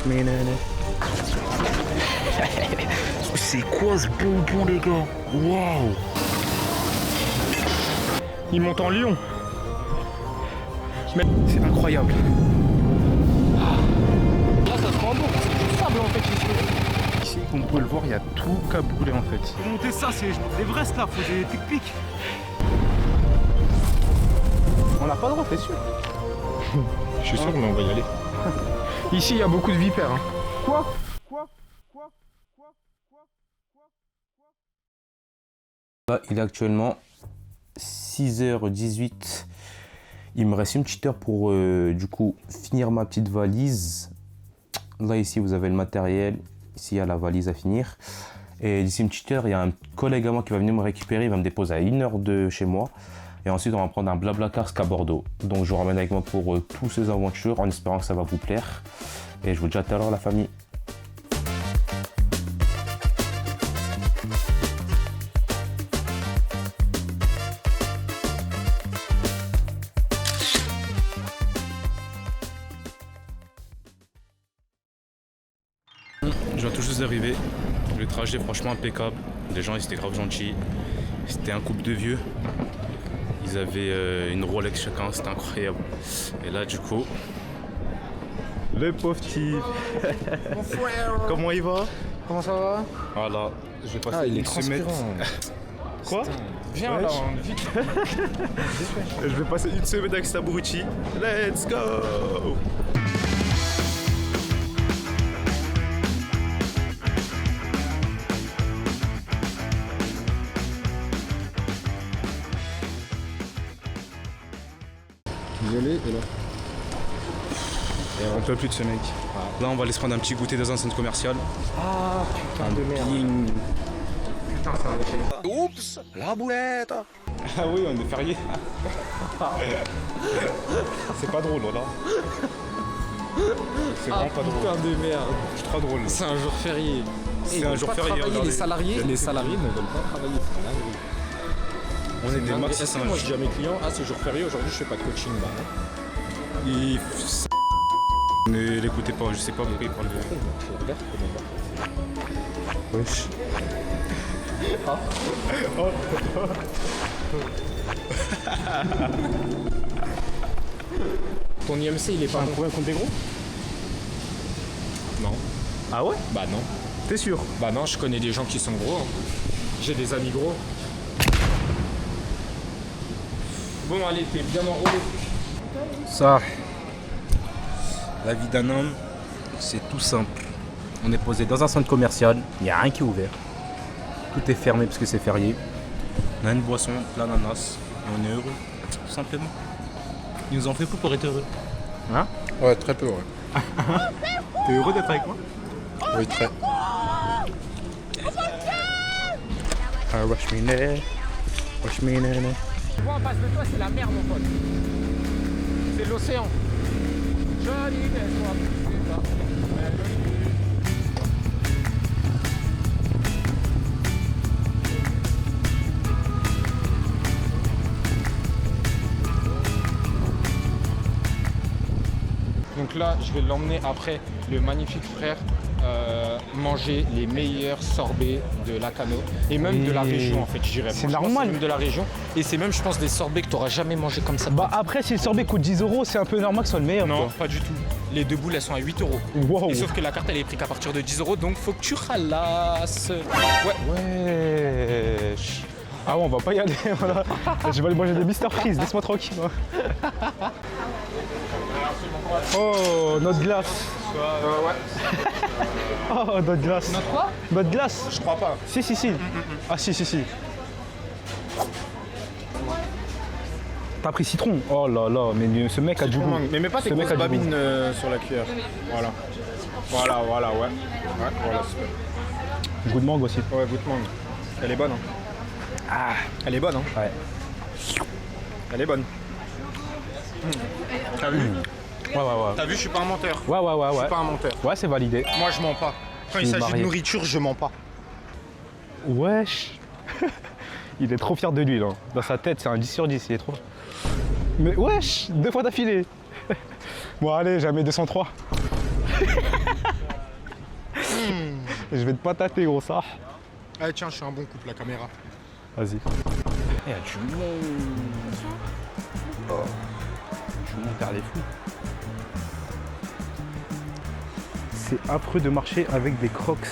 me nana. C'est quoi ce bonbon les gars? Waouh! Il monte en lion. C'est incroyable. Là ça se rend bon, c'est du sable en fait ici. Ici, comme vous pouvez le voir, il y a tout qu'à brûler en fait. Pour monter ça, c'est l'Everest là, faut des pics-pics. On n'a pas le droit, t'es sûr? Je suis sûr, mais on va y aller. Ici, il y a beaucoup de vipères. Hein. Quoi? Là, il est actuellement 6h18. Il me reste une petite heure pour du coup finir ma petite valise. Là ici vous avez le matériel, ici il y a la valise à finir. Et d'ici une petite heure, il y a un collègue à moi qui va venir me récupérer, il va me déposer à 1 heure de chez moi. Et ensuite on va prendre un Blablacar jusqu'à Bordeaux. Donc je vous ramène avec moi pour toutes ces aventures en espérant que ça va vous plaire. Et je vous dis à tout à l'heure la famille. Je viens tout juste d'arriver. Le trajet franchement impeccable. Les gens ils étaient grave gentils. C'était un couple de vieux. Ils avaient une Rolex chacun, c'était incroyable. Et là du coup, le pauvre type. Comment il va? Comment ça va? Voilà, je vais passer Ah, il est une semaine. transpirant. Quoi? Viens là, vite. Je vais passer une semaine avec Sabrucci. Let's go! Désolé, et là. Et on peut plus de ce mec. Là on va aller se prendre un petit goûter dans un centre commercial. Ah putain de merde. Bing. Putain, ça va chier. Oups, la boulette. Ah oui, on est férié. C'est pas drôle là. C'est vraiment pas drôle. Putain de merde. C'est trop drôle. C'est un jour férié. C'est un jour férié. Les regardez. salariés ne veulent pas travailler. On est des Est-ce max que moi je dis à mes clients, ah c'est jour férié, aujourd'hui je fais pas de coaching. Bah non. Ne l'écoutez pas, je sais pas pourquoi il parle de. Regarde comment Wesh. Ton IMC il est pas bon. Combien compte des gros? Non. Ah ouais? Bah non. T'es sûr? Bah non, je connais des gens qui sont gros. Hein. J'ai des amis gros. Bon allez, t'es bien enrôlé. Ça, la vie d'un homme, c'est tout simple. On est posé dans un centre commercial, il n'y a rien qui est ouvert. Tout est fermé parce que c'est férié. On a une boisson, l'ananas, et on est heureux, tout simplement. Il nous en fait peu pour être heureux. Hein? Ouais, très peu, ouais. T'es heureux d'être avec moi? Oui, très. Ah, rush me nana. Rush me nana. Moi en face de toi c'est la mer mon pote. C'est l'océan. Joli laisse-moi pousser ça. Donc là, je vais l'emmener après le magnifique frère manger les meilleurs sorbets de Lacano et même de la région en fait, je dirais. C'est Franchement, normal. même de la région. Et c'est même, je pense, des sorbets que tu n'auras jamais mangé comme ça. Bah après, si le sorbet coûte 10 €, c'est un peu normal que ce soit le meilleur. Non, Quoi. pas du tout. Les deux boules, elles sont à 8 €. Wow. Et sauf que la carte, elle est prise qu'à partir de 10 €, donc faut que tu ralasses. Ouais. Wesh. Ah ouais, on va pas y aller. Voilà. Je vais aller manger des Mister Freeze, laisse-moi tranquille. Moi. Oh, notre glace. Ouais. Oh, notre glace. Notre quoi? Notre glace. Je crois pas. Si, si, si. Ah, si, si, si. T'as pris citron. Oh là là, mais ce mec a du goût. Mais mets pas tes Ce mec grosses a du goût. babines sur la cuillère. Voilà. Voilà, ouais. Ouais, voilà, super. Goût de mangue aussi. Ouais, goûte mangue. Elle est bonne, hein. Ah, Elle est bonne, hein. ouais. Elle est bonne. T'as vu? Ouais, ouais, ouais. T'as vu, je suis pas un menteur. Ouais, ouais, ouais, Je ouais. suis pas un menteur. Ouais, c'est validé. Moi, je mens pas. Quand il suis s'agit de marié. nourriture, je mens pas. Wesh. Il est trop fier de lui, là. Dans sa tête, c'est un 10 sur 10, il est trop... Mais wesh, 2 fois d'affilée. Bon, allez, jamais 203. Je vais te patater, gros, ça. Ah tiens, je suis un bon couple, la caméra. Vas-y. Il y a du monde. Je vais faire les fous. C'est affreux de marcher avec des crocs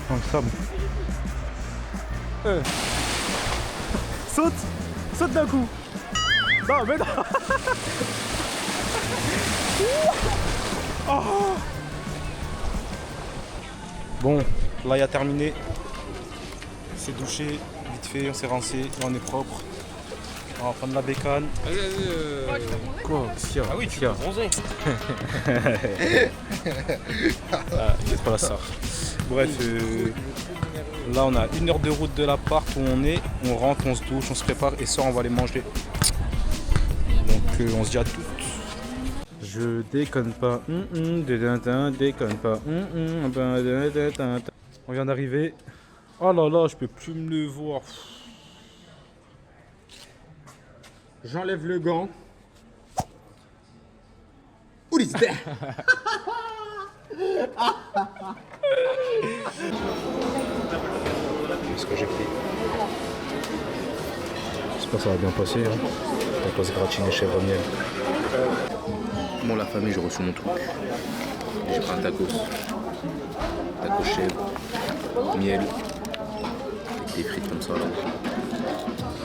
dans le sable. Saute! Saute d'un coup! Non, mais non! Oh. Bon, là il a terminé. C'est douché, vite fait, on s'est rincé, là on est propre. On va prendre la bécane. Quoi? Ah oui, tu peux bronzer. C'est pas la star. Bref, là on a 1 heure de route de l'appart où on est. On rentre, on se douche, on se prépare et ça on va les manger. Donc on se dit à toutes. Je déconne pas. Déconne pas. On vient d'arriver. Oh là là, je peux plus me le voir. J'enlève le gant. Ce que j'ai pris. J'espère que ça va bien passer. Hein. On va pas se gratiner chèvre miel. Bon, la famille, j'ai reçu mon truc. J'ai pris un tacos. Tacos chèvre, miel, avec des frites comme ça là.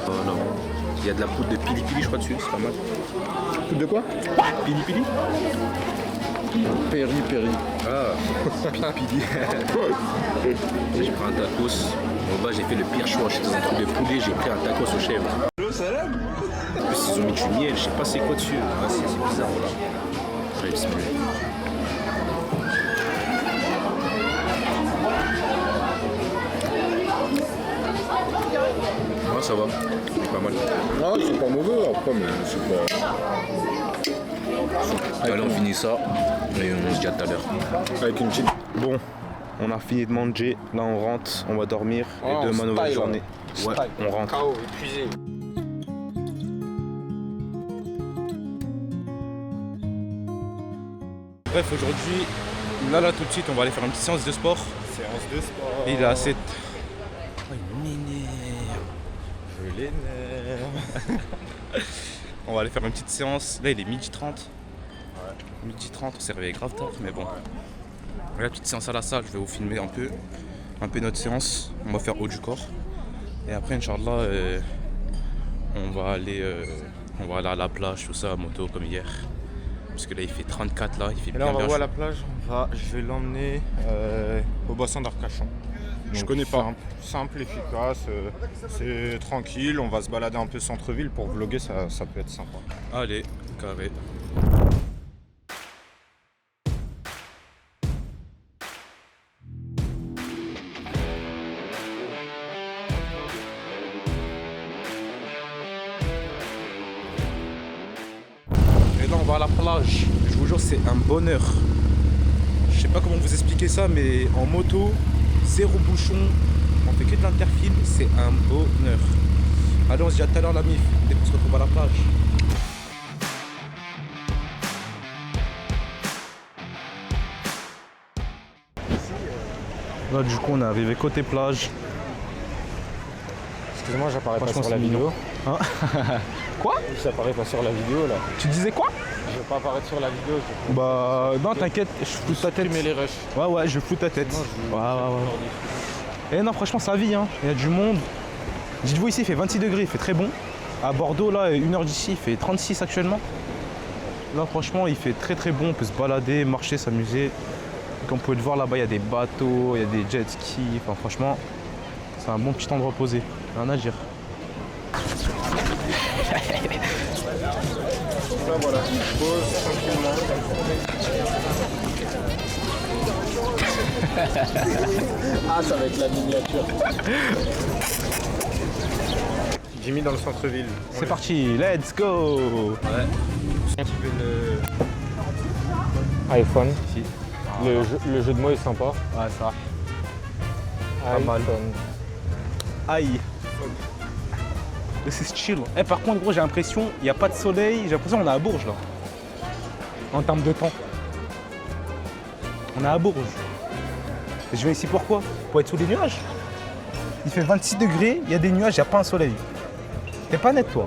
Voilà. Il y a de la poudre de pili pili, je crois, dessus, c'est pas mal. De quoi? Pili pili? Péri, péri. Ah, pili pili. J'ai pris un tacos. En bas, j'ai fait le pire choix. J'étais dans un truc de poulet, j'ai pris un tacos aux chèvres. En plus, ils ont mis du miel, je sais pas c'est quoi dessus. Ah, c'est bizarre, voilà. J'arrive à simuler. Ah, ça va, c'est pas mal. Ah, c'est pas mauvais après, mais c'est pas. Allez, on finit ça et on se dit à tout à l'heure. Avec une petite. Bon, on a fini de manger. Là on rentre, on va dormir. Et Oh, demain nouvelle style, journée. Ouais, on rentre. KO, épuisé. Bref, aujourd'hui, là tout de suite, on va aller faire une petite séance de sport. Séance de sport. Et il est assez. Oh, il m'énerve. Je l'énerve. On va aller faire une petite séance. Là, il est 12h30. Ouais. 12h30, on s'est réveillé grave tard, mais bon. La petite séance à la salle, je vais vous filmer un peu notre séance. On va faire haut du corps. Et après, Inch'Allah, on va aller à la plage, tout ça, à moto, comme hier. Parce que là, il fait 34, là, il fait Et bien là, on va bien voir chaud. la plage. Je vais l'emmener au bassin d'Arcachon. Je Donc, connais pas. Simple, efficace, c'est tranquille. On va se balader un peu centre-ville pour vlogger, ça peut être sympa. Allez, carré. Et là on va à la plage. Je vous jure c'est un bonheur. Je sais pas comment vous expliquer ça mais en moto, zéro bouchon, on fait que de l'interfile, c'est un bonheur. Allez on se dit à tout à l'heure la mif, dès qu'on se retrouve à la plage. Là du coup on est arrivé côté plage. Excuse-moi, j'apparais pas Franchement, sur la c'est vidéo. Hein Quoi? J'apparais pas sur la vidéo là. Tu disais quoi? Je vais pas apparaître sur la vidéo. Bah non t'inquiète, je floute ta tête. Supprimer les rushs. Ouais je floute ta tête. Sinon, Ouais. Et non franchement ça vit hein, il y a du monde. Dites-vous ici il fait 26 degrés, il fait très bon. À Bordeaux là, 1 heure d'ici, il fait 36 actuellement. Là franchement il fait très très bon, on peut se balader, marcher, s'amuser. Comme vous pouvez le voir là-bas il y a des bateaux, il y a des jet skis, enfin franchement c'est un bon petit endroit posé, rien à dire. Là voilà, je pose tranquillement. Ah, ça va être la miniature. J'ai mis dans le centre-ville. C'est parti, let's go. Un petit peu le iPhone. Si. Le jeu de mots est sympa. Ouais ça. Pas mal. iPhone. Aïe. C'est chill. Eh, par contre, gros, j'ai l'impression, il n'y a pas de soleil. J'ai l'impression qu'on est à Bourges, là. En termes de temps. On est à Bourges. Je viens ici pourquoi? Pour être sous les nuages. Il fait 26 degrés, il y a des nuages, il n'y a pas un soleil. T'es pas net toi.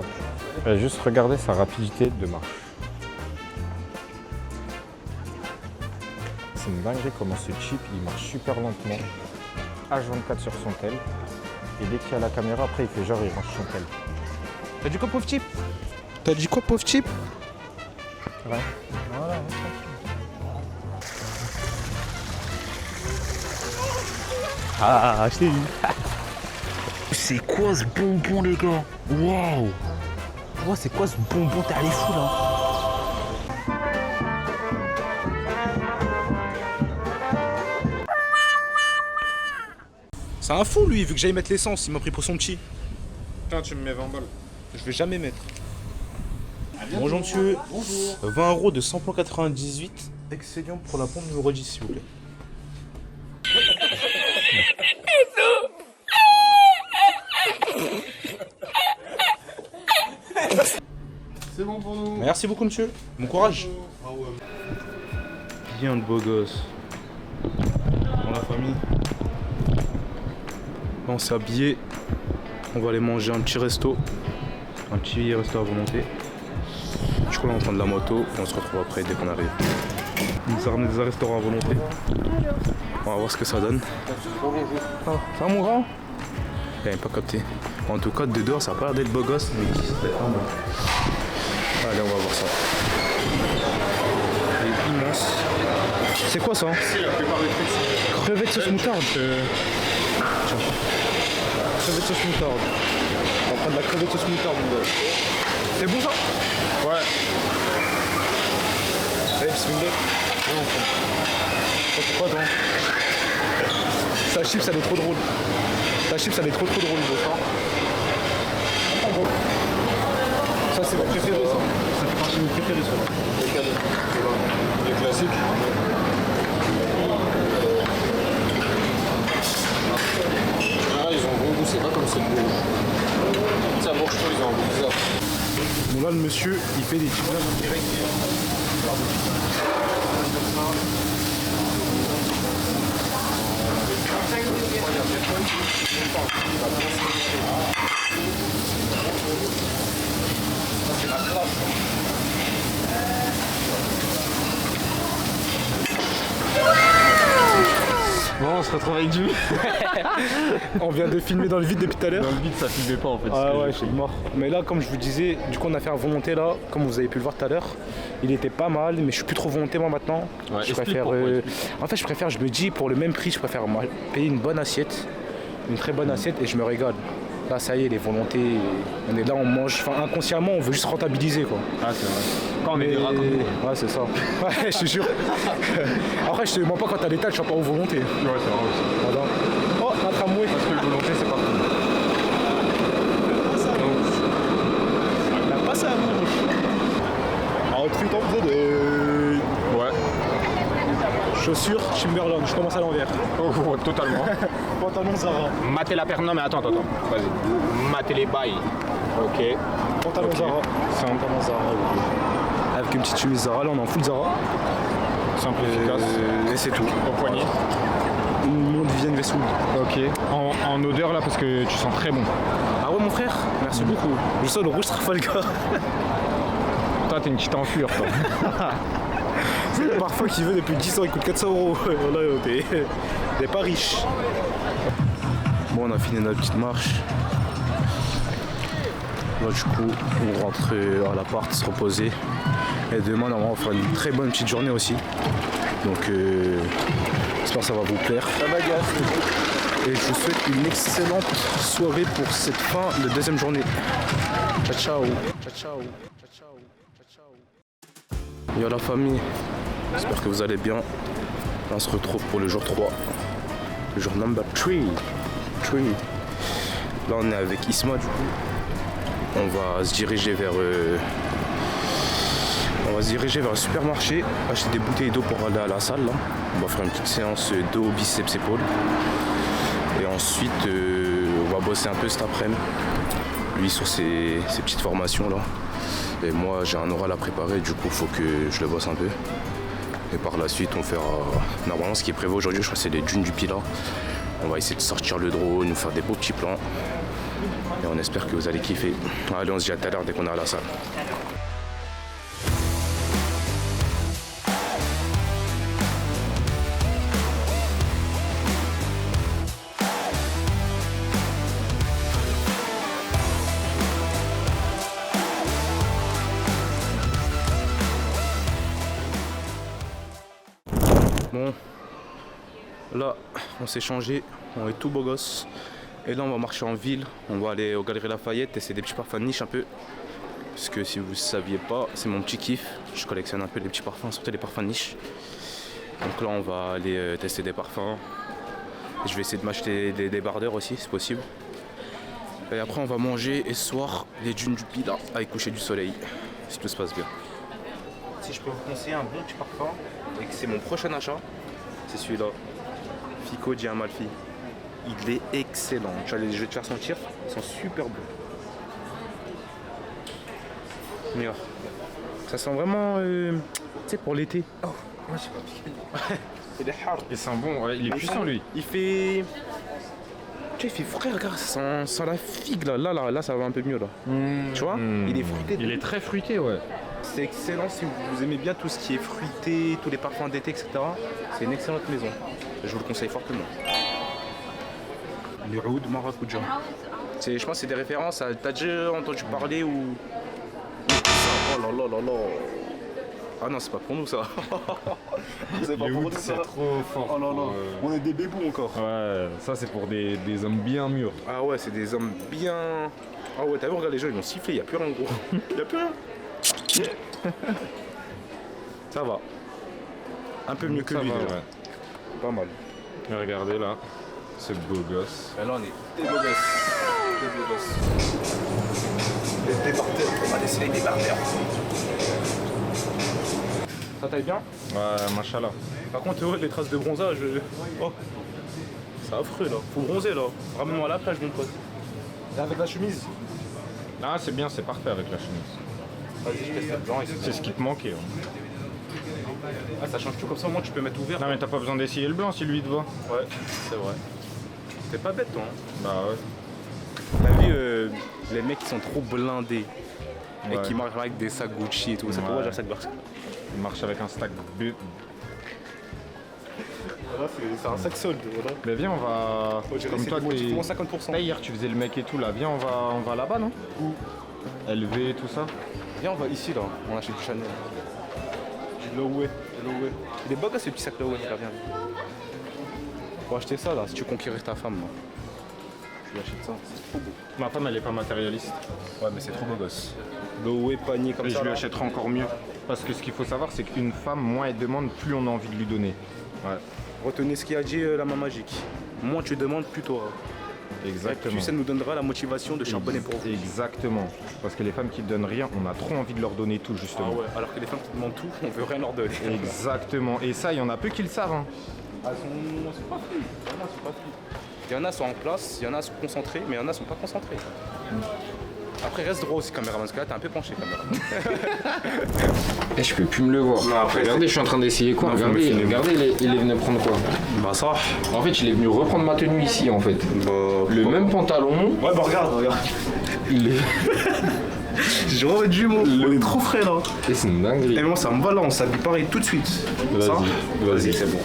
Juste regarder sa rapidité de marche. C'est une dinguerie comment ce chip il marche super lentement. H24 sur son tel. Et dès qu'il y a la caméra, après il fait genre il range son tel. T'as dit quoi pauvre type? T'as dit quoi pauvre type? Ouais. Voilà. Ah, je t'ai eu. C'est quoi ce bonbon les gars? Waouh. Oh, c'est quoi ce bonbon? T'es allé fou là. C'est un fou lui, vu que j'aille mettre l'essence, il m'a pris pour son petit. Putain, tu me mets 20 balles. Je vais jamais mettre. Bonjour monsieur. Bonjour. 20 € de samplon 98. Excellent pour la pompe numéro 10 s'il vous plaît. C'est bon pour nous. Merci beaucoup monsieur. Bon courage. Bien de beau gosse. Dans la famille. Là, on s'est habillé. On va aller manger un petit resto. Un petit resto à volonté. Je crois qu'on est en train de la moto. On se retrouve après dès qu'on arrive. Il nous a ramené des restaurants à volonté. On va voir ce que ça donne. Ah, ça va mon grand? Il n'avait pas capté. En tout cas, de dehors, ça a pas l'air d'être beau gosse, mais qui serait pas mal. Allez, on va voir ça. Il est immense. C'est quoi ça? Crevettes sauce moutarde. Tiens. Crevettes sauce moutarde. On va prendre de la crevette sauce moutarde, mon gars. C'est bon ça? Ouais. Allez, bismillah. Pourquoi toi? Sa chips, elle est trop drôle. Ta chips, elle est trop drôle, beau. Ça, c'est mon préféré, ça. Ça fait partie de mes préférés, ça. Les classiques. Ah, ils ont un bon goût, c'est pas comme c'est beau. Ça mange pas, ils ont un goût bizarre. Bon, là, le monsieur, il fait des petits blagues en direct. Bon, on se retrouve avec Jimmy. On vient de filmer dans le vide depuis tout à l'heure. Dans le vide, ça filmait pas en fait. Ah ouais, je suis mort. Mais là, comme je vous disais, du coup, on a fait un volonté là, comme vous avez pu le voir tout à l'heure. Il était pas mal, mais je suis plus trop volonté moi maintenant. Ouais, Je préfère. En fait, je me dis, pour le même prix, je préfère payer une bonne assiette, une très bonne assiette, et je me régale. Là, ça y est, les volontés, on est là, on mange. Enfin, inconsciemment, on veut juste rentabiliser quoi. Ah, c'est vrai. Quand on est des rats comme nous. Ouais, c'est ça. Ouais, je te jure. Après, je te mens pas quand t'as des tas, je suis pas aux volontés. Ouais, c'est vrai aussi. Voilà. Oh, un tramway. Parce que le volonté, c'est pas cool. La passe à un truc en vrai Ouais. chaussures Timberland, je commence à l'envers. Oh, totalement. Pantalon Zara. Mater la paire. Non, mais attends. Vas-y. Mater les bails. Ok. Pantalon Ok. Zara. Simple. Pantalon Zara, oui. Avec une petite chemise Zara, là on est en full Zara. Simple et efficace. Et c'est tout. Au poignet. Monde Vivienne Westwood. Ok. En odeur là, parce que tu sens très bon. Ah ouais mon frère, merci beaucoup. Je sens le rouge Trafalgar. Toi, t'es une petite enflure, toi. C'est le parfum qu'il veut depuis 10 ans, il coûte 400 €. Voilà, t'es pas riche. Bon, on a fini notre petite marche. Là, du coup, on rentre à l'appart, se reposer. Et demain, normalement, on fera une très bonne petite journée aussi. Donc, j'espère que ça va vous plaire. Et je vous souhaite une excellente soirée pour cette fin de deuxième journée. Ciao, ciao. Ciao, ciao. Ciao, ciao. Yo la famille, j'espère que vous allez bien. On se retrouve pour le jour 3. Le jour number 3. Là, on est avec Isma, du coup. On va se diriger vers un supermarché, acheter des bouteilles d'eau pour aller à la salle là. On va faire une petite séance d'eau biceps épaules. Et ensuite on va bosser un peu cet après-midi. Lui sur ses petites formations là. Et moi j'ai un oral à préparer, du coup faut que je le bosse un peu. Et par la suite, on fera. Normalement, ce qui est prévu aujourd'hui, je crois que c'est les dunes du Pilat. On va essayer de sortir le drone, nous faire des beaux petits plans. Et on espère que vous allez kiffer. Allez, on se dit à tout à l'heure dès qu'on est à la salle. Bon, là on s'est changé, on est tout beau gosse. Et là on va marcher en ville, on va aller aux Galeries Lafayette, essayer des petits parfums de niche un peu. Parce que si vous ne saviez pas, c'est mon petit kiff. Je collectionne un peu les petits parfums, surtout les parfums de niche. Donc là on va aller tester des parfums. Et je vais essayer de m'acheter des débardeurs aussi, si possible. Et après on va manger et ce soir les dunes du Pilat avec coucher du soleil, si tout se passe bien. Si je peux vous conseiller un bon petit parfum et que c'est mon prochain achat, c'est celui-là, Fico di Amalfi. Il est excellent. Je vais te faire sentir, ils sont super bons. Regarde. Ça sent vraiment, tu sais, pour l'été. Oh, moi j'ai pas piqué. Il est hard. Et c'est un bon, ouais, il est puissant lui. Il fait. Tu sais, il fait frais, regarde, ça sent la figue là. Là, ça va un peu mieux là. Tu vois, il est fruité. Il est très fruité, ouais. C'est excellent si vous aimez bien tout ce qui est fruité, tous les parfums d'été, etc. C'est une excellente maison. Je vous le conseille fortement. Le Oud Maracuja. Je pense que c'est des références à. T'as déjà entendu parler ou. Oh là là là là. Ah non, c'est pas pour nous ça. C'est pas pour nous ça. C'est trop fort. Oh là là. On est des bébous encore. Ouais, ça c'est pour des hommes bien mûrs. Ah ouais, c'est des hommes bien. Ah ouais, t'as vu, regarde les gens, ils vont siffler, il n'y a plus rien gros. Il n'y a plus rien. Ça va. Un peu mieux que Ça lui va, déjà. ouais. Pas mal. Mais regardez là, ce beau gosse. Et là on est des beaux gosses. Des beaux gosses. Les débardeurs, on va laisser les débardeurs. Ça taille bien? Ouais, machallah. Par contre, heureux les traces de bronzage. Oh. C'est affreux là. Faut bronzer là. Ramène-moi à la plage mon pote. Et avec la chemise. Ah, c'est bien, c'est parfait avec la chemise. Vas-y, je teste le blanc. C'est ce qui te manquait. Hein. Ah, ça change tout comme ça, au moins tu peux mettre ouvert. Non, mais t'as pas besoin d'essayer le blanc si lui te va. Ouais, c'est vrai. T'es pas bête toi. Hein. Bah ouais. T'as vu les mecs qui sont trop blindés et Ouais. qui marchent avec des sacs Gucci et tout. Ça pourrait Ouais. j'ai un sac Gucci. Il marche avec un stack B. Voilà, c'est un sac solde. Voilà. Mais viens, on va. Comme toi, tu t'es. prends 50%. Là, hier, tu faisais le mec et tout là. Viens, on va là-bas, non? Où? LV, tout ça. Viens, on va ici là. On achète du Chanel. Du Loewe. Il est beau ce petit sac Loewe. Regarde, viens. Faut acheter ça là si tu veux conquérir ta femme. Là. Tu achètes ça, c'est trop beau. Ma femme, elle est pas matérialiste. Ouais, mais c'est trop beau gosse. Loewe, panier comme Et ça. je lui là. achèterai encore mieux. Parce que ce qu'il faut savoir, c'est qu'une femme, moins elle demande, plus on a envie de lui donner. Ouais. Retenez ce qu'a dit la main magique. Moins tu demandes, plus tu auras. Exactement. Plus ça nous donnera la motivation de charbonner pour vous. Exactement. Parce que les femmes qui ne donnent rien, on a trop envie de leur donner tout, Ah justement. ouais, alors que les femmes qui demandent tout, on veut rien leur donner. Exactement. Et ça, il y en a peu qui le savent. Hein. Elles sont pas frites. Il y en a sont en place, il y en a sont concentrés, mais il y en a sont pas concentrés. Après reste droit aussi caméraman, parce que là t'es un peu penché caméraman. Et je peux plus me le voir. Non, après, regardez, je suis en train d'essayer quoi. Non, faut me Regardez, filmer. regardez, il est venu prendre quoi. Bah ça. En fait, il est venu reprendre ma tenue ici en fait. Le même pantalon. Ouais bah regarde. Il est. J'ai envie de jumeaux. On est trop frais là. Et c'est une dinguerie. Et moi ça me va là, on s'habille pareil tout de suite. Ça Vas-y. c'est bon.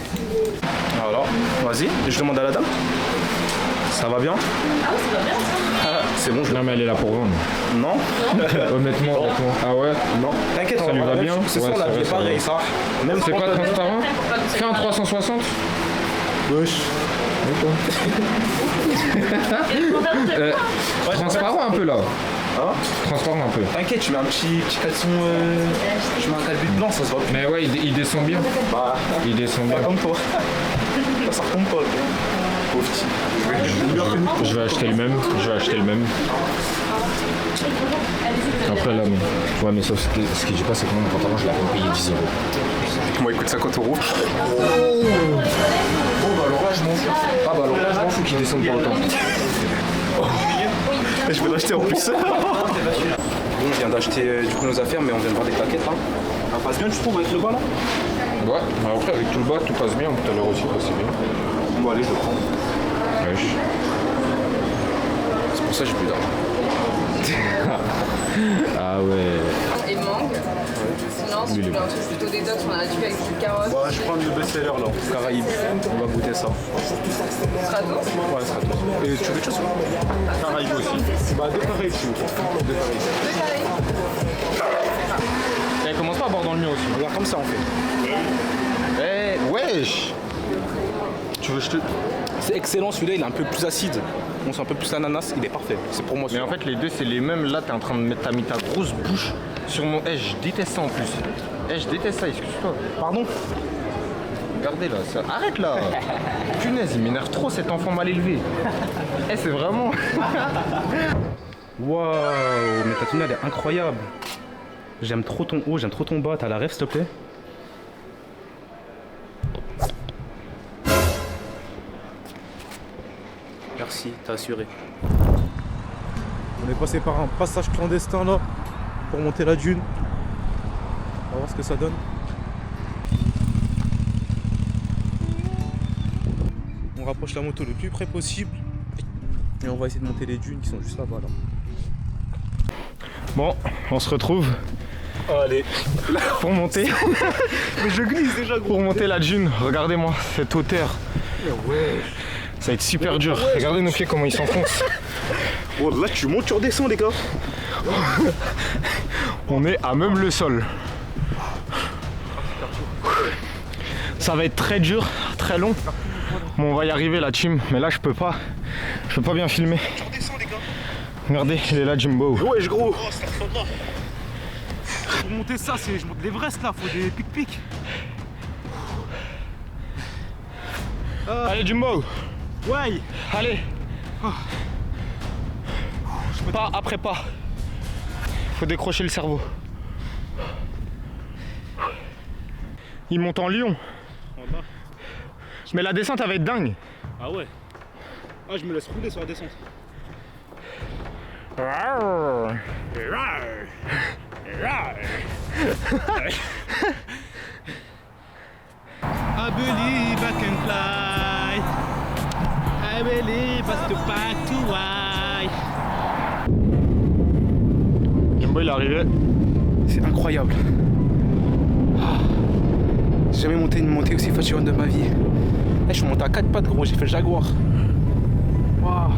Voilà, vas-y, je demande à la dame. Ça va bien? Ah ça va bien. C'est bon, je... Non, mais elle est là pour vendre. Non? Honnêtement. Ah ouais? Non. T'inquiète, Ça lui va bien? C'est ça, Ouais, on l'a ça fait va, pareil, ça. Même C'est quoi pantalon. transparent? Fais un 360? Wesh. Transparent un peu là. Hein? Transparent un peu. T'inquiète, tu mets un petit caleçon. Tu mets un calbut blanc, ça se voit plus. Mais ouais, il descend bien. Bah, Il descend bien. pas comme toi. Ça retombe pas. Pauvre petit. Je vais acheter le même. Après là, mais... Ouais, mais sauf que ce que j'ai pas, c'est que mon pantalon, je l'avais payé 10 €. Moi, il coûte 50 €. Oh bah alors là, je m'en fous. Ah bah alors là, je m'en fous qu'il descende pas autant. Je vais l'acheter en plus. On vient d'acheter du coup nos affaires, mais on vient de voir des plaquettes là. Ça passe bien, tu trouves, avec le bas là? Ouais, après avec tout le bas, tout passe bien. Tout à l'heure aussi, passé bien. Bon, allez, je prends. Wesh. C'est pour ça que j'ai plus d'argent. Ah ouais. Et mangue. Sinon, si tu veux un truc plutôt détox, on a du avec du carotte. Bah, je prends le best-seller là, Caraïbes. On va goûter ça. Strato. Ouais, ça sera tout. Et tu veux quelque chose? Caraïbes aussi. Bah, deux Caraïbes, s'il vous plaît. Deux Caraïbes. Et commence pas à boire dans le mien aussi. Regarde, comme ça on fait. Eh, wesh. Tu veux que je te... C'est excellent, celui-là il est un peu plus acide. On sent un peu plus l'ananas, il est parfait. C'est pour moi. Mais en fait, les deux, c'est les mêmes. Là, t'es en train de mettre, t'as mis ta grosse bouche sur mon... Eh, je déteste ça en plus. Eh, je déteste ça, excuse-toi. Pardon? Regardez là, ça... Arrête là. Punaise, il m'énerve trop cet enfant mal élevé. Eh, c'est vraiment... Waouh, mais ta tenue elle est incroyable. J'aime trop ton haut, j'aime trop ton bas. T'as la rêve s'il te plaît? Merci, t'as assuré. On est passé par un passage clandestin là pour monter la dune. On va voir ce que ça donne. On rapproche la moto le plus près possible et on va essayer de monter les dunes qui sont juste là-bas là. Bon, on se retrouve. Allez, Pour monter. mais je glisse déjà gros. Pour monter la dune, regardez-moi cette hauteur. Ouais. Ça va être super dur. Regardez nos pieds comment ils s'enfoncent. Oh là tu montes, tu redescends les gars. On est à même le sol. Ça va être très dur, très long. Bon, on va y arriver la team, mais là je peux pas bien filmer. Tu redescends les gars. Regardez, il est là Jimbo. Wesh gros. Oh, ça te là. Pour monter ça, je monte l'Everest là, faut des pics-pics. Allez Jimbo. Ouais. Allez. Pas après pas. Faut décrocher le cerveau. Il monte en lion. Mais la descente elle va être dingue. Ah ouais. Ah je me laisse rouler sur la descente. I believe I can fly. I believe I can back to why. Jimbo il est arrivé. C'est incroyable. J'ai jamais monté une montée aussi fatigante de ma vie. Là, je suis monté à 4 pattes gros, j'ai fait le jaguar. Waouh.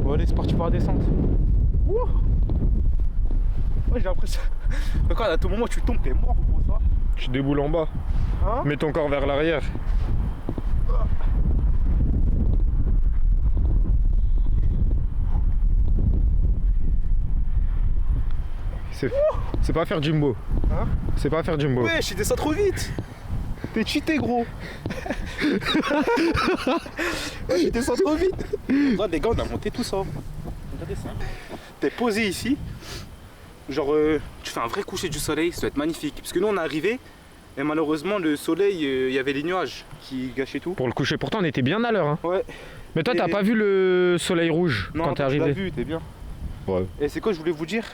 Bon allez c'est parti pour la descente. Ouh. Ouais j'ai l'impression. Regarde à tout moment tu tombes, t'es mort gros ça. Tu déboules en bas. Hein? Mets ton corps vers l'arrière. C'est pas faire Jimbo. Hein? C'est pas faire Jimbo. Ouais, je descends trop vite. T'es cheaté gros. Ouais, je descends trop vite. Regarde les gars, on a monté tout ça. Regardez ça. T'es posé ici. Genre, tu fais un vrai coucher du soleil, ça doit être magnifique. Parce que nous on est arrivé et malheureusement le soleil, il y avait les nuages qui gâchaient tout. Pour le coucher, pourtant on était bien à l'heure. Hein. Ouais. Mais toi, t'as Et- pas vu le soleil rouge Non, quand t'es tu l'as arrivé? vu, t'es bien. Ouais. Et c'est quoi je voulais vous dire?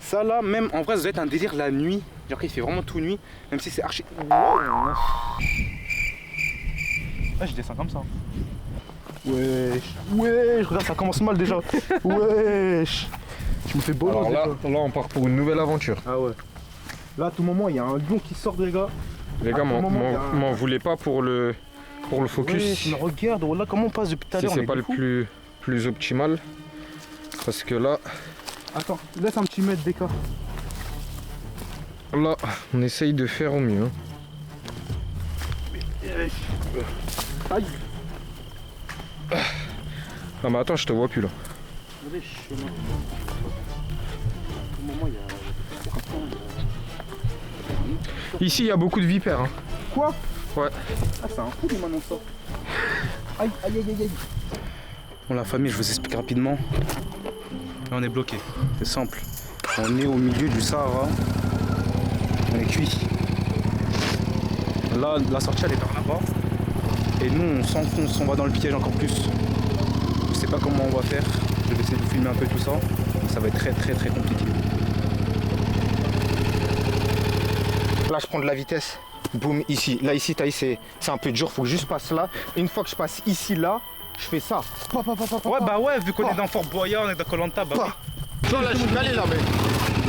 Ça là, même en vrai, ça doit être un délire la nuit. Genre qu'il fait vraiment tout nuit, même si c'est archi. Ah, je descends comme ça. Wesh, wesh, regarde, ça commence mal déjà. Wesh, je me fais beau. Alors là, on part pour une nouvelle aventure. Ah ouais. Là, à tout moment, il y a un lion qui sort, les gars. Les gars, À tout moment, il y a un- m'en voulez pas pour le focus. Wesh, mais regarde, oh là, comment on passe depuis tout à Si l'heure. on c'est est pas des le fous. plus optimal. Parce que là, Attends, laisse un petit mètre d'écart. Là, on essaye de faire au mieux. Aïe. Non mais attends, je te vois plus là. Ici, il y a beaucoup de vipères. Hein. Quoi? Ouais. Ah, c'est un coup de maintenant ça. Aïe, aïe, aïe, aïe, aïe. Bon, la famille, je vous explique rapidement. Là, on est bloqué. C'est simple. On est au milieu du Sahara. On est cuit. Là, la sortie, elle est par là-bas. Et nous, on s'enfonce, on va dans le piège encore plus. Je sais pas comment on va faire. Je vais essayer de vous filmer un peu tout ça. Ça va être très, très, très compliqué. Là, je prends de la vitesse. Boum, ici. Là, ici, Thaïs, c'est un peu dur. Faut que je juste passe là. Et une fois que je passe ici, là, je fais ça. Ouais, bah ouais, vu qu'on est dans Fort Boyard, on est dans Koh Lanta, bah oui. Tu vois, là, je suis calé là, mais.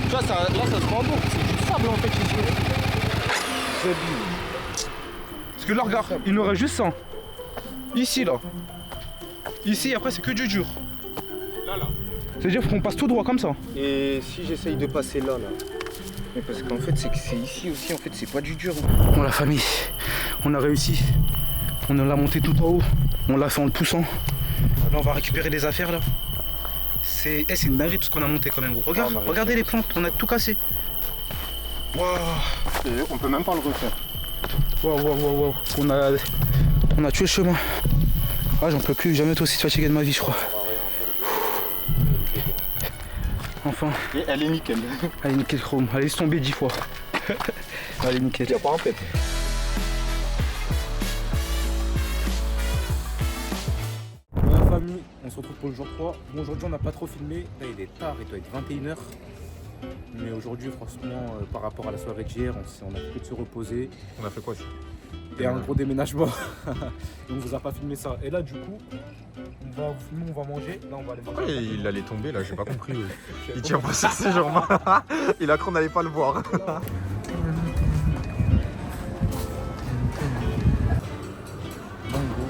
Tu vois, là, ça se rend bon. C'est du sable en fait ici. Parce que là, regarde, il nous reste juste ça. Ici, là. Ici, après, c'est que du dur. Là. C'est-à-dire qu'on passe tout droit comme ça. Et si j'essaye de passer là. Mais parce qu'en fait, c'est que c'est ici aussi, en fait, c'est pas du dur. Bon, la famille, on a réussi. On l'a monté tout en haut. On l'a fait en le poussant. Là, on va récupérer les affaires, là. C'est une dinguerie tout ce qu'on a monté quand même, gros. Regarde, regardez les plantes, on a tout cassé. Waouh. On peut même pas le refaire. Waouh. On a tué le chemin. Ah, j'en peux plus, jamais été aussi fatigué de ma vie, je crois. Enfin. Et elle est nickel. Elle est nickel chrome. Elle est tombée 10 fois. Elle est nickel. Il n'y a pas en fait. Bon, la famille, on se retrouve pour le jour 3. Bon, aujourd'hui, on n'a pas trop filmé. Là, il est tard, il doit être 21h. Mais aujourd'hui, franchement, par rapport à la soirée d'hier, on a pu de se reposer. On a fait quoi ici? Et un gros déménagement. Et on vous a pas filmé ça. Et là, du coup, on va manger. Là, on va aller manger. Pourquoi il allait tomber là? J'ai pas compris. Il tient pas sur ses jambes. Il a cru qu'on n'allait pas le voir. Mango.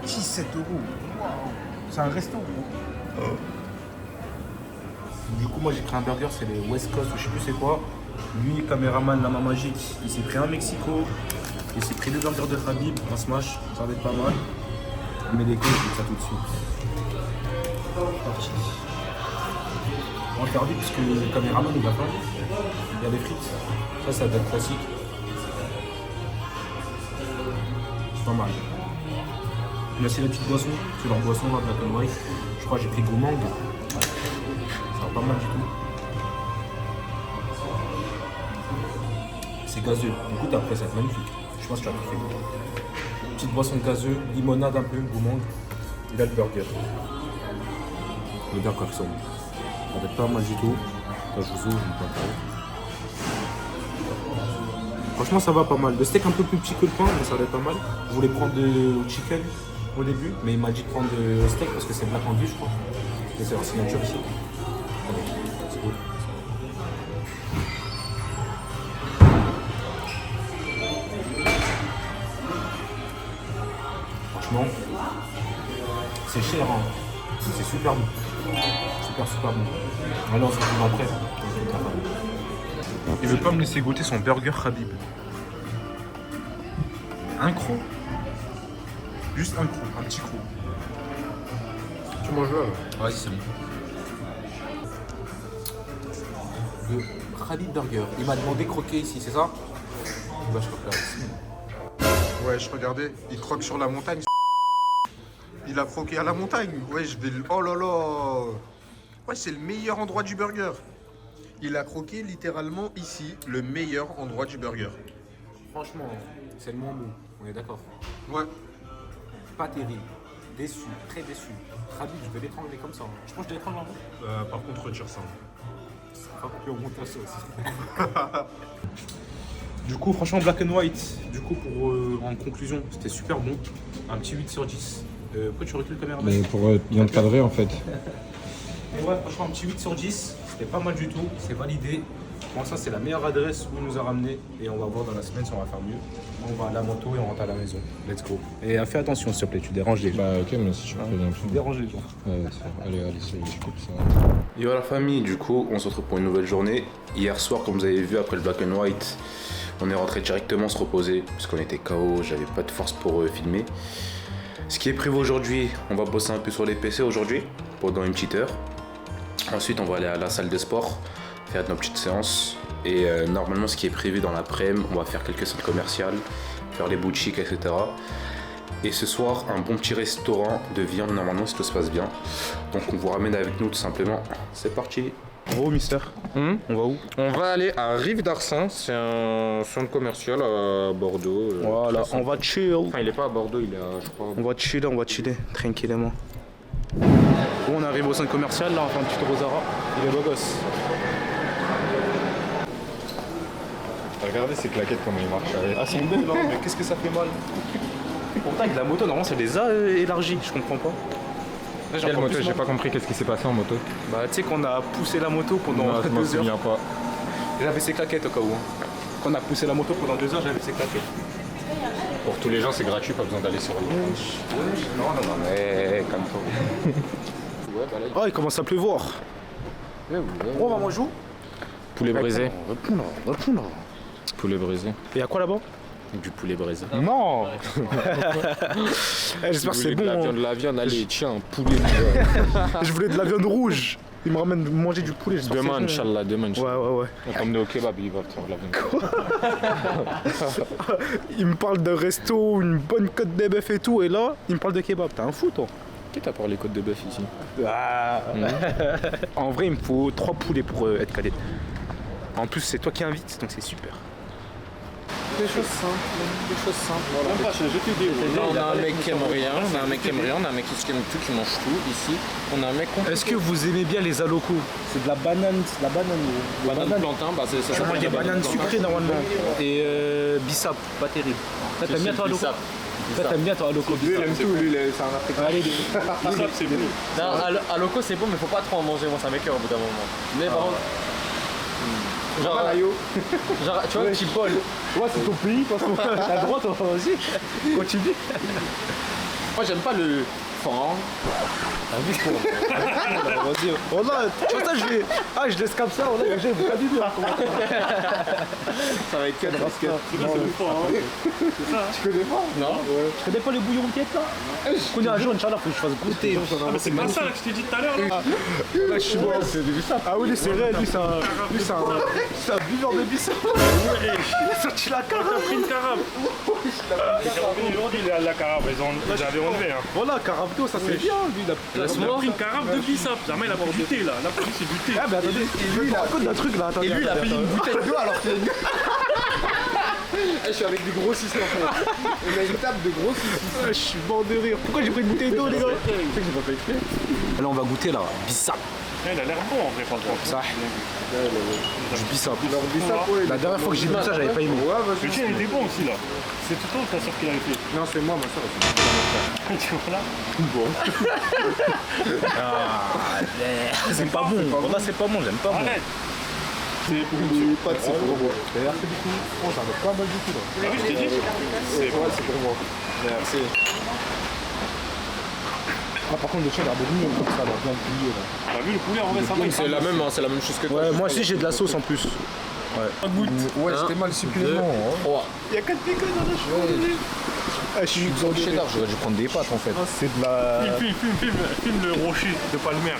17 €. Waouh. C'est un resto. Du coup, moi j'ai pris un burger, c'est les West Coast ou je sais plus c'est quoi. Lui, caméraman, la main magique, il s'est pris un Mexico. Il s'est pris le burger de Habib, un smash, ça va être pas mal. Il met des couilles, je fais ça tout de suite. Parti. On va faire vite parce que le caméraman il va pas. Il y a des frites. Ça va être classique. C'est pas mal. Il y a aussi les petites boissons, c'est leur boisson là, Black and White. Je crois que j'ai pris Goumang. Ça va pas mal du tout. C'est gazeux. Écoute, après, ça va être magnifique. Je pense que tu as kiffé. Petite boisson gazeuse, limonade un peu, Goumang. Et là, le burger. Le burger son. Ça va être pas mal du tout. Là, je vous ouvre, je vous parle. Franchement, ça va pas mal. Le steak un peu plus petit que le pain, mais ça va être pas mal. Je voulais prendre de chicken au début, mais il m'a dit de prendre le steak parce que c'est black angus, je crois. Et c'est leur signature ici. C'est cool. Franchement, c'est cher, hein. C'est super bon. Super bon. Allez, on se retrouve après. Il veut pas me laisser goûter son burger Habib. Un croc. Juste un croc, un petit croc. Tu manges là? Vas-y, c'est bon. Le Habib Burger. Il m'a demandé croquer ici, c'est ça? Bah, je croque là aussi. Ouais, je regardais. Il croque sur la montagne. Il a croqué à la montagne. Ouais, je vais le. Oh là là. Ouais, c'est le meilleur endroit du burger. Il a croqué littéralement ici, le meilleur endroit du burger. Franchement, c'est le moins bon. On est d'accord. Ouais. Pas terrible. Déçu, très déçu. Habib, je vais l'étrangler comme ça. Je pense que je vais l'étrangler en vrai. Par contre, retire ça. Et on monte la sauce. Du coup, franchement, Black and White, du coup, en conclusion, c'était super bon. Un petit 8 sur 10. Pourquoi tu recules la caméra? Mais pour bien te cadrer en fait. Et ouais, franchement, un petit 8 sur 10. C'était pas mal du tout. C'est validé. Pour l'instant, c'est la meilleure adresse où il nous a ramené. Et on va voir dans la semaine si on va faire mieux. On va à la moto et on rentre à la maison. Let's go. Et fais attention, s'il te plaît, tu déranges les gens. Bah ok, mais si tu préviens Tu déranges les gens. allez, je coupe ça. Yo la famille, du coup on se retrouve pour une nouvelle journée. Hier soir, comme vous avez vu, après le Black and White, on est rentré directement se reposer parce qu'on était KO, j'avais pas de force pour filmer. Ce qui est prévu aujourd'hui, on va bosser un peu sur les PC aujourd'hui pendant une petite heure. Ensuite on va aller à la salle de sport, faire nos petites séances. Et normalement ce qui est prévu dans l'après-midi, on va faire quelques centres commerciales, faire les boutiques, etc. Et ce soir, un bon petit restaurant de viande normalement si tout se passe bien. Donc on vous ramène avec nous tout simplement. C'est parti. On va où, mister? On va où? On va aller à Rive d'Arcin, c'est un centre commercial à Bordeaux. Voilà, on va chill. Enfin, il est pas à Bordeaux, il est à, je crois. On va chiller tranquillement. Bon, on arrive au centre commercial, là on fait un petit tour aux Zara. Il est beau gosse. Regardez ces claquettes comment ils marchent avec. Ah, c'est une belle, hein, mais qu'est-ce que ça fait mal? Pourtant, avec la moto, normalement, c'est des A élargis, je comprends pas. Là, Quelle moto? J'ai pas compris qu'est-ce qui s'est passé en moto. Bah, tu sais qu'on a poussé la moto pendant Non, je m'en 2 heures. souviens pas. J'avais ces claquettes au cas où. Hein. Quand on a poussé la moto pendant 2 heures, j'avais ces claquettes. Pour tous les gens, c'est gratuit, pas besoin d'aller sur le. Non, mais calme-toi. Ouais, bah là, Oh, il commence à pleuvoir. On va manger où? poulet brisé. Réponds là. Poulet brisé. Et à quoi là-bas? Du poulet brisé. Non. J'espère que c'est bon. De la viande, allez, tiens, poulet. Je voulais de la viande rouge. Il me ramène manger du poulet. Demain, Inch'Allah, demain. Ouais. On va t'emmener au kebab, il va te faire la viande. Il me parle de resto, une bonne côte de bœuf et tout, et là, il me parle de kebab. T'es un fou, toi? Qui t'a parlé côte de bœuf ici? En vrai, il me faut 3 poulets pour être calé. En plus, c'est toi qui invites, donc c'est super. Des choses simples. Voilà. On a un mec qui aime rien, on a un mec qui aime rien, on a un mec qui aime tout, qui mange tout ici. On a un mec compliqué. Est-ce que vous aimez bien les alocos? C'est de la banane, banane plantain, bah c'est ça. Ça mange des bananes sucrées normalement. Et bissap, pas terrible. Toi, t'aimes bien toi aloco? Toi, t'aimes bien toi aloco? Lui, il aime tout, lui, c'est un africain. Allez, Bissap, c'est bon. Non, Aloco c'est bon mais faut pas trop en manger, moi ça m'écoeure au bout d'un moment. Mais par contre, genre, tu vois, petit bol. ouais, c'est ton pays, t'as le droit, toi aussi. Continue. Moi j'aime pas le fond. Oh là, tu vois ça, je vais. Ah, je laisse comme ça, oh là, j'ai pas du tout. Ça va être 4 basket. C'est quoi, c'est le fort, hein? C'est ça, hein? Tu connais pas? Non. Tu connais pas les bouillons de tête là? Je connais un jour, Inch'Allah, faut que je fasse goûter. Ah, mais c'est pas ça là que je t'ai dit tout à l'heure. Là. Là, je suis bon, c'est du bissap. Ah oui, c'est vrai, lui, c'est un buveur de bissap. Il a sorti la carafe. T'as pris une carafe. Aujourd'hui, il est à la carafe, ils avaient enlevé. Hein. Voilà, carafe d'eau, ça c'est bien, lui. Il a pris une carafe de bissap. Jamais il a pris du thé là. Là, pour lui, c'est du thé. Ah, mais attendez, lui, il raconte d'un truc là. Attendez, Et lui il a pris une bouteille d'eau alors qu'il est Je suis avec des gros 6 en fait. On a une table de gros 6. Je suis mort de rire. Pourquoi j'ai pris une bouteille d'eau, les gars? Tu sais que j'ai pas fait exprès. Là, on va goûter là, bissap. Il a l'air bon en vrai, franchement. Ça. Du bissap. Ouais, La dernière fois que j'ai vu ça, j'avais pas aimé. Le tien, il était bon aussi là. C'est tout le temps ta soeur qui l'a fait. Non, c'est moi, ma soeur. Tu vois là? C'est pas bon. Là, c'est pas bon, j'aime pas. Arrête. Les pâtes, c'est pour moi. Merci beaucoup. Oh, j'en ai pas mal du tout là. Ah oui, je t'ai dit. C'est pour moi. Merci. Ah, par contre, le chien, il a beaucoup mieux comme ça, là, bien plié là. T'as vu le poulet en vrai, ça va. C'est la même chose que toi. Ouais, moi aussi, j'ai de la sauce en plus. Ouais, c'était mal supplément. Il y a 4 picots dans la cheveux. Ah, je suis Dans le cheddar, j'aurais dû prendre des pâtes en fait. C'est de la. Filme le rocher de Palmer.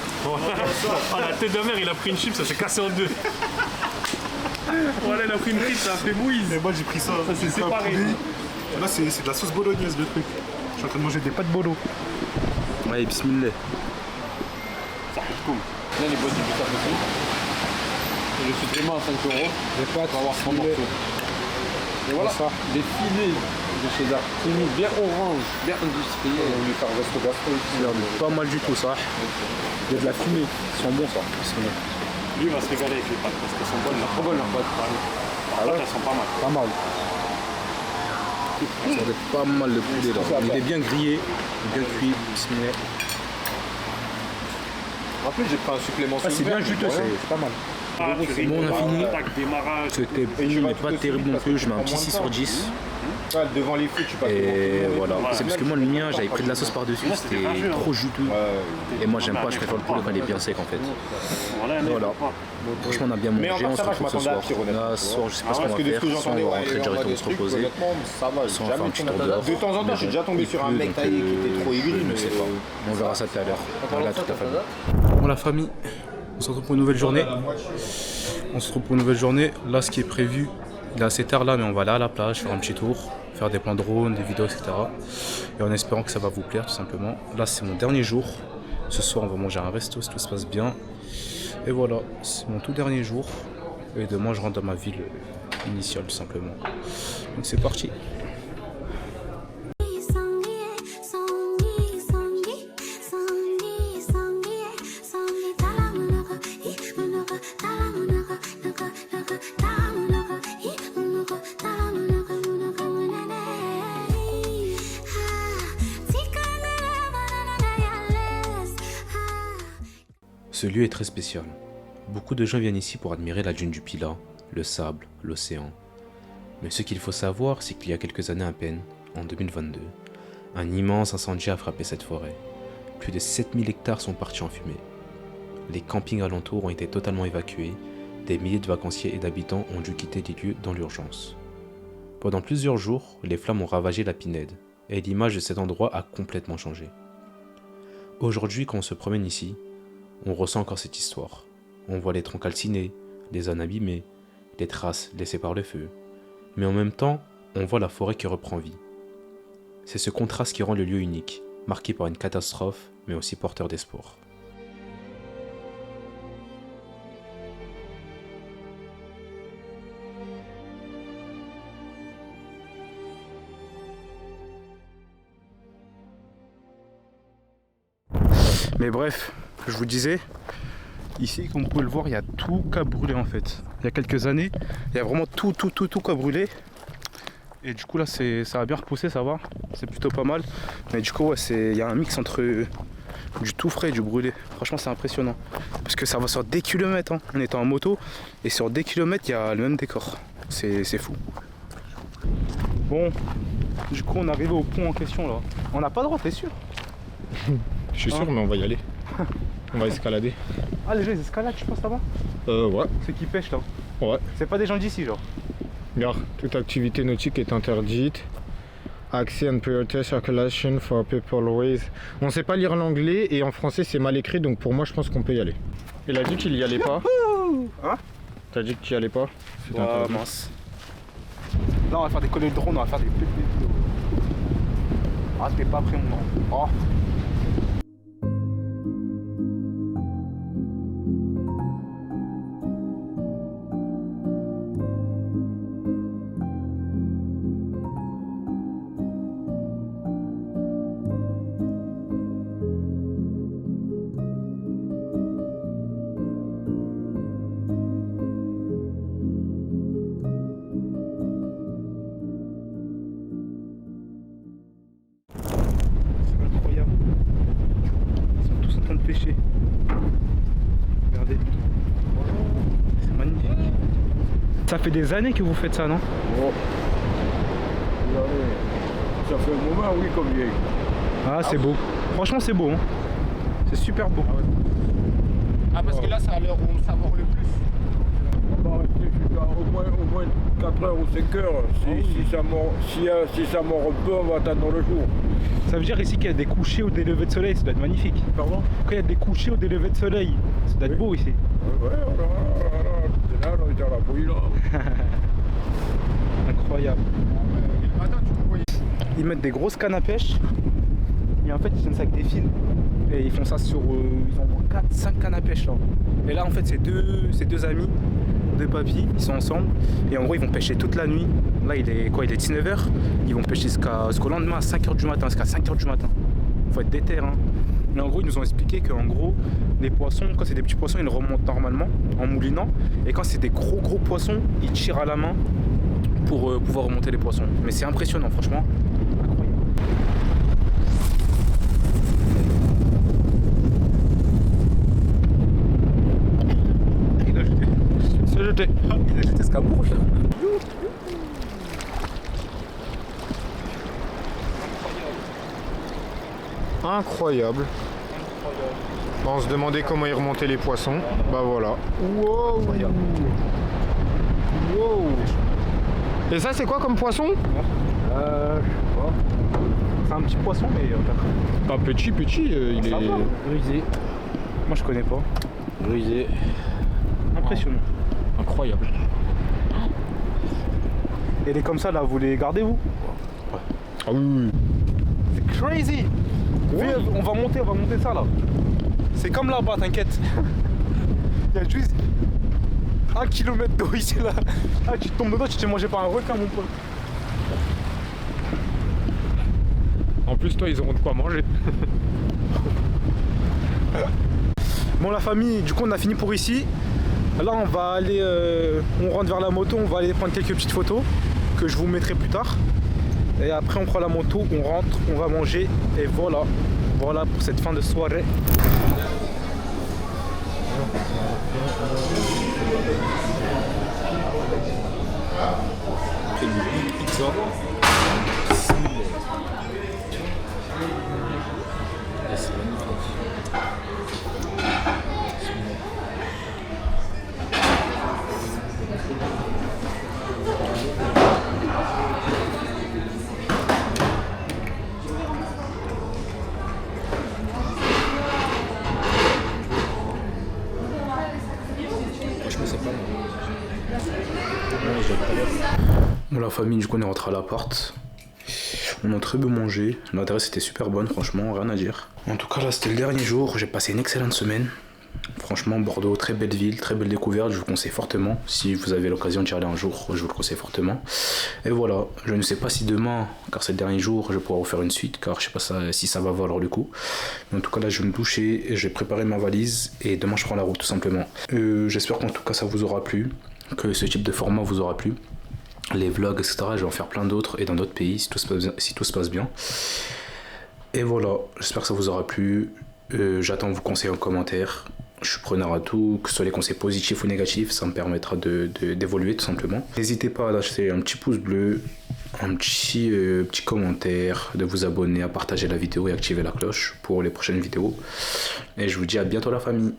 Ah, la tête de mer, il a pris une chip, ça s'est cassé en deux. Voilà, il a pris une frite, ça a fait bouillie. Et moi, j'ai pris ça. C'est séparé. Là, c'est de la sauce bolognaise, le truc. Je suis en train de manger des pâtes bolo. Ouais, bismillah. Ça coûte cool. Là les boîtes du bissap aussi. Et le supplément à 5 €. Des pâtes, On va avoir 100 morceaux. Et voilà, ça. des filets de cheddar fini, bien orange, bien industriel. On va lui faire resto gastro ici. Pas mal du tout, ça. Il y a de la fumée. Ils sont bons, ça. Bismillah. Lui, il va se régaler avec les pâtes parce qu'elles sont bonnes. Trop bonnes leurs pâtes. Ah ouais, elles sont pas mal. Pas mal. Ça doit être pas mal le poulet là. Il est bien grillé, bien cuit. Bismillah. En plus j'ai pris un supplément. Ah, c'est bien juteux, c'est pas mal. Ah, C'est bon, on a fini. Attaque, démarrage. C'était pas terrible non plus, je mets un petit 6 sur 10. Devant les feux, tu passes. Et voilà. C'est parce que moi, le mien, j'avais pris de la sauce par-dessus, c'était trop juteux. Et moi, j'aime pas, je préfère le poulet quand il est bien sec en fait. Voilà. Franchement, on a bien mangé, on se retrouve ce soir. Là, ce soir, je sais pas ce qu'on va faire. Soit on va rentrer directement se reposer, soit on va faire un petit tour dehors. De temps en temps, j'ai déjà tombé sur un mec taillé qui était trop aigri. Je ne sais pas. On verra ça tout à l'heure. Voilà toute la famille. Bon, la famille, on se retrouve pour une nouvelle journée. Là, ce qui est prévu, il est assez tard là, mais on va aller à la plage, faire un petit tour, faire des plans de drone, des vidéos, etc. Et en espérant que ça va vous plaire, tout simplement. Là, c'est mon dernier jour. Ce soir, on va manger à un resto si tout se passe bien. Et voilà, c'est mon tout dernier jour. Et demain, je rentre dans ma ville initiale, tout simplement. Donc, c'est parti. Ce lieu est très spécial. Beaucoup de gens viennent ici pour admirer la dune du Pilat, le sable, l'océan. Mais ce qu'il faut savoir, c'est qu'il y a quelques années à peine, en 2022, un immense incendie a frappé cette forêt. Plus de 7000 hectares sont partis en fumée. Les campings alentours ont été totalement évacués, des milliers de vacanciers et d'habitants ont dû quitter les lieux dans l'urgence. Pendant plusieurs jours, les flammes ont ravagé la Pinède, et l'image de cet endroit a complètement changé. Aujourd'hui, quand on se promène ici, on ressent encore cette histoire. On voit les troncs calcinés, les zones abîmées, les traces laissées par le feu. Mais en même temps, on voit la forêt qui reprend vie. C'est ce contraste qui rend le lieu unique, marqué par une catastrophe, mais aussi porteur d'espoir. Mais bref, je vous disais, ici, comme vous pouvez le voir, il y a tout qu'à brûler en fait. Il y a quelques années, il y a vraiment tout qu'à brûler. Et du coup là, ça a bien repoussé, ça va. C'est plutôt pas mal. Mais du coup, ouais, il y a un mix entre du tout frais et du brûlé. Franchement, c'est impressionnant. Parce que ça va sur des kilomètres. Hein. On était en moto et sur des kilomètres, il y a le même décor. C'est fou. Bon, du coup, on est arrivé au pont en question là. On n'a pas le droit, t'es sûr? Je suis sûr, mais on va y aller. On va escalader. Ah, les gens ils escaladent, je pense là-bas? Ouais. Ceux qui pêchent là? Ouais. C'est pas des gens d'ici, genre? Regarde, toute activité nautique est interdite. Access and priority circulation for people ways. On sait pas lire l'anglais et en français c'est mal écrit, donc pour moi je pense qu'on peut y aller. Il a dit qu'il y allait pas. Hein? T'as dit que tu y allais pas? Mince. Là on va faire des collets de drone, on va faire des petites vidéos. Ah, t'es pas prêt mon grand. Oh. Pêcher. Regardez. C'est magnifique. Ça fait des années que vous faites ça, non? Oh. Ça fait un moment, oui, comme vieille. Ah, c'est beau. Franchement, c'est beau. Hein. C'est super beau. Ah, parce que là, c'est à l'heure où on savore le plus. On va rester au moins 4 heures ou 5 heures. Si ça mord un peu, on va attendre le jour. Ça veut dire ici qu'il y a des couchers ou des levées de soleil, ça doit être magnifique. Pardon? Quand il y a des couchers ou des levées de soleil, ça doit être beau ici. Ouais, là, on est dans la bouille là. Incroyable. Attends, tu peux voyer. Ils mettent des grosses cannes à pêche et en fait ils tiennent ça avec des fils. Et ils font ça sur. Ils envoient 4-5 cannes à pêche là. Et là en fait c'est deux amis, deux papis, ils sont ensemble. Et en gros ils vont pêcher toute la nuit. Là il est 19h. Ils vont pêcher jusqu'au lendemain à 5h du matin. Jusqu'à 5h du matin. Faut être déter hein. Mais en gros ils nous ont expliqué qu'en gros les poissons, quand c'est des petits poissons ils remontent normalement en moulinant. Et quand c'est des gros poissons, ils tirent à la main pour pouvoir remonter les poissons. Mais c'est impressionnant franchement. C'est jeté. Il a jeté ce cabourge là. Incroyable. On se demandait comment ils remontaient les poissons. Bah voilà. Wow. Wow. Et ça c'est quoi comme poisson? Je sais pas. C'est un petit poisson mais... Pas petit, il est... Rusé. Moi je connais pas. Rusé. Impressionnant. Incroyable. Et les comme ça là, vous les gardez vous? Ah oui. C'est crazy. Oui. On va monter ça là. C'est comme là-bas, t'inquiète. Il y a juste 1 km d'eau ici là. Ah, tu tombes dedans, tu t'es mangé par un requin mon pote. En plus toi ils auront de quoi manger. Bon la famille, du coup on a fini pour ici. Là on va aller, on rentre vers la moto, on va aller prendre quelques petites photos que je vous mettrai plus tard. Et après on prend la moto, on rentre, on va manger et voilà. Voilà pour cette fin de soirée. Bon la famille, du coup on est rentré à l'appart. On a très bien mangé, l'adresse était super bonne franchement, rien à dire. En tout cas là c'était le dernier jour, j'ai passé une excellente semaine. Franchement Bordeaux, très belle ville, très belle découverte, je vous conseille fortement. Si vous avez l'occasion d'y aller un jour, je vous le conseille fortement. Et voilà, je ne sais pas si demain, car c'est le dernier jour, je pourrai vous faire une suite, car je sais pas si ça va valoir le coup. Mais en tout cas là je vais me doucher, je vais préparer ma valise et demain je prends la route tout simplement. J'espère qu'en tout cas ça vous aura plu, que ce type de format vous aura plu. Les vlogs, etc. Je vais en faire plein d'autres et dans d'autres pays si tout se passe bien. Et voilà, j'espère que ça vous aura plu. J'attends vos conseils en commentaire. Je suis preneur à tout, que ce soit les conseils positifs ou négatifs, ça me permettra d'évoluer tout simplement. N'hésitez pas à lâcher un petit pouce bleu, un petit commentaire, de vous abonner, à partager la vidéo et activer la cloche pour les prochaines vidéos. Et je vous dis à bientôt la famille.